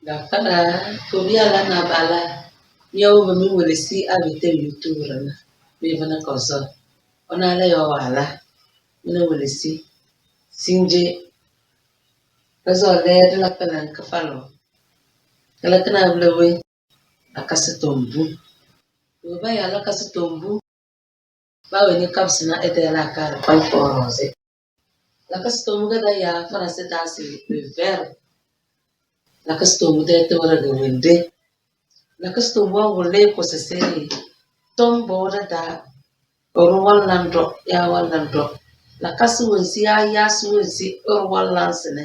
Dafana tobia la na bala yau ba mi wele si abite yutura na be bana koso ona la yo wala mina wele si sinje kazo le de la kana ka falo kala kana blewe akasa tombu ba ya la kasa tombu ba we ni kapsina ete la kara pa forose la kasa tombu ga ya fara se dasi ver la kasa tombu de to ra ga wende la kasto wa wole ko se tom boda da or wallan ya wallan la kasu wensi ya su wensi or wallan sene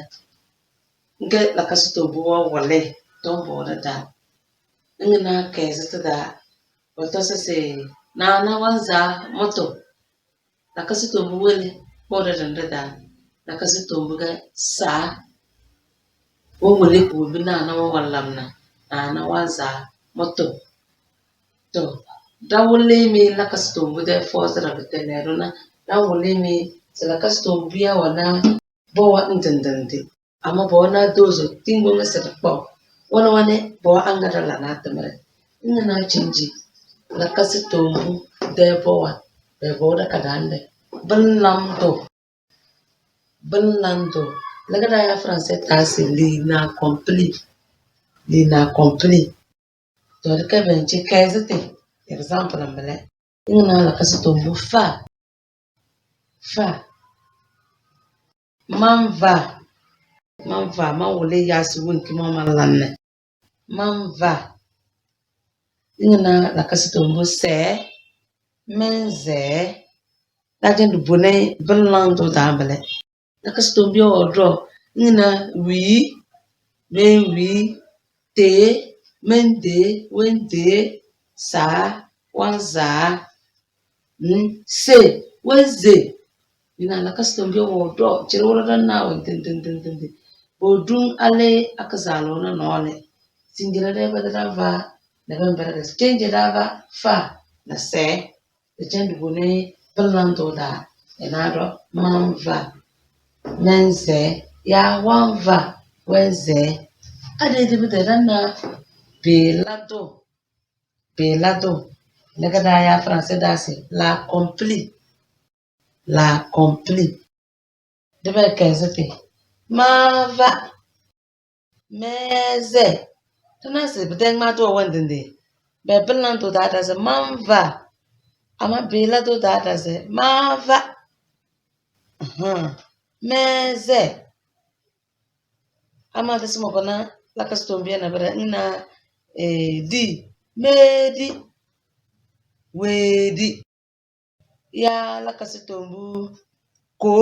nge la kasto bo wa wole tom boda da ngina keze da wato se na wanza moto la kasto bo wele boda da la kasto bo ga sa wo wole ko bi na wallan na wanza moto to dawole mi la kastombu de fosra beteleruna dawole mi se la kastombu ya wana bo wa ndendende ama bo na dozo tingo ngese po wana bo angara la na temere ina na chinji la kastombu de bo da kadande benlando la gada ya français tasi li na complete to de ka benchi kaizete example mbele ina la kastombu fa manva man wole yasu wonki mama lanne manva ina la kastombu se menze la jendu bone belando dambele la kastombu odro ina wi te mende wende sa wanza se weze ina la kastombu odro chirora na wenten bodun ale akazalo na nole singira de badava na bambara de change dava fa na se de change bone belando da enado manva menze ya wanva weze ade de bedana belado negada ya français dasi la complete de be kenzete mava meze tanase bedeng ma to wandende be belando da se manva ama belado da se mava meze ama de smo bana la kastombia na bera ina di medi wedi ya la kastombu ko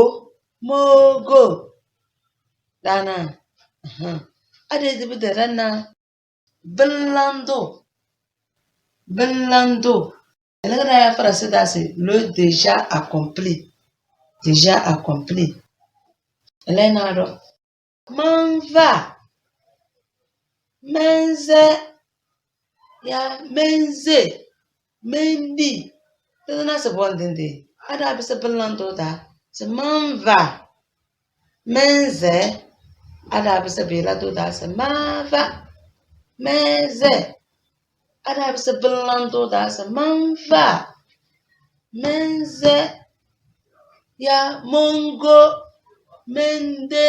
mogo dana ade de bederana belando elle a français dasi le déjà accompli elle nado manva menze ya menze mendi tana se bondende ada bisa belando da se manva menze ada bisa belado da se mava menze ada bisa belando da se manva menze ya mongo mende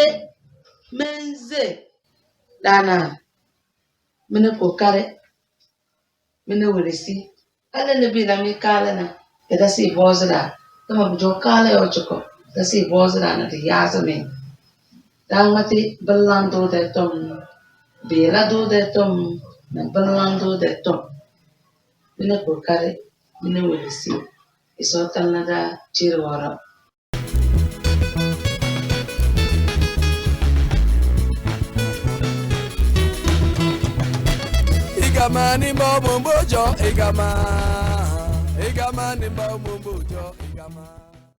menze dana mene kokare mene weresi ala ne bi na mi kala na eda si bozra tama bujo kala yo choko da si bozra na de yazame dangmati belando de tom belado de tom na belando de tom mene kokare mene weresi iso tanada chirwara Igamani mbombojo igama ni mbombojo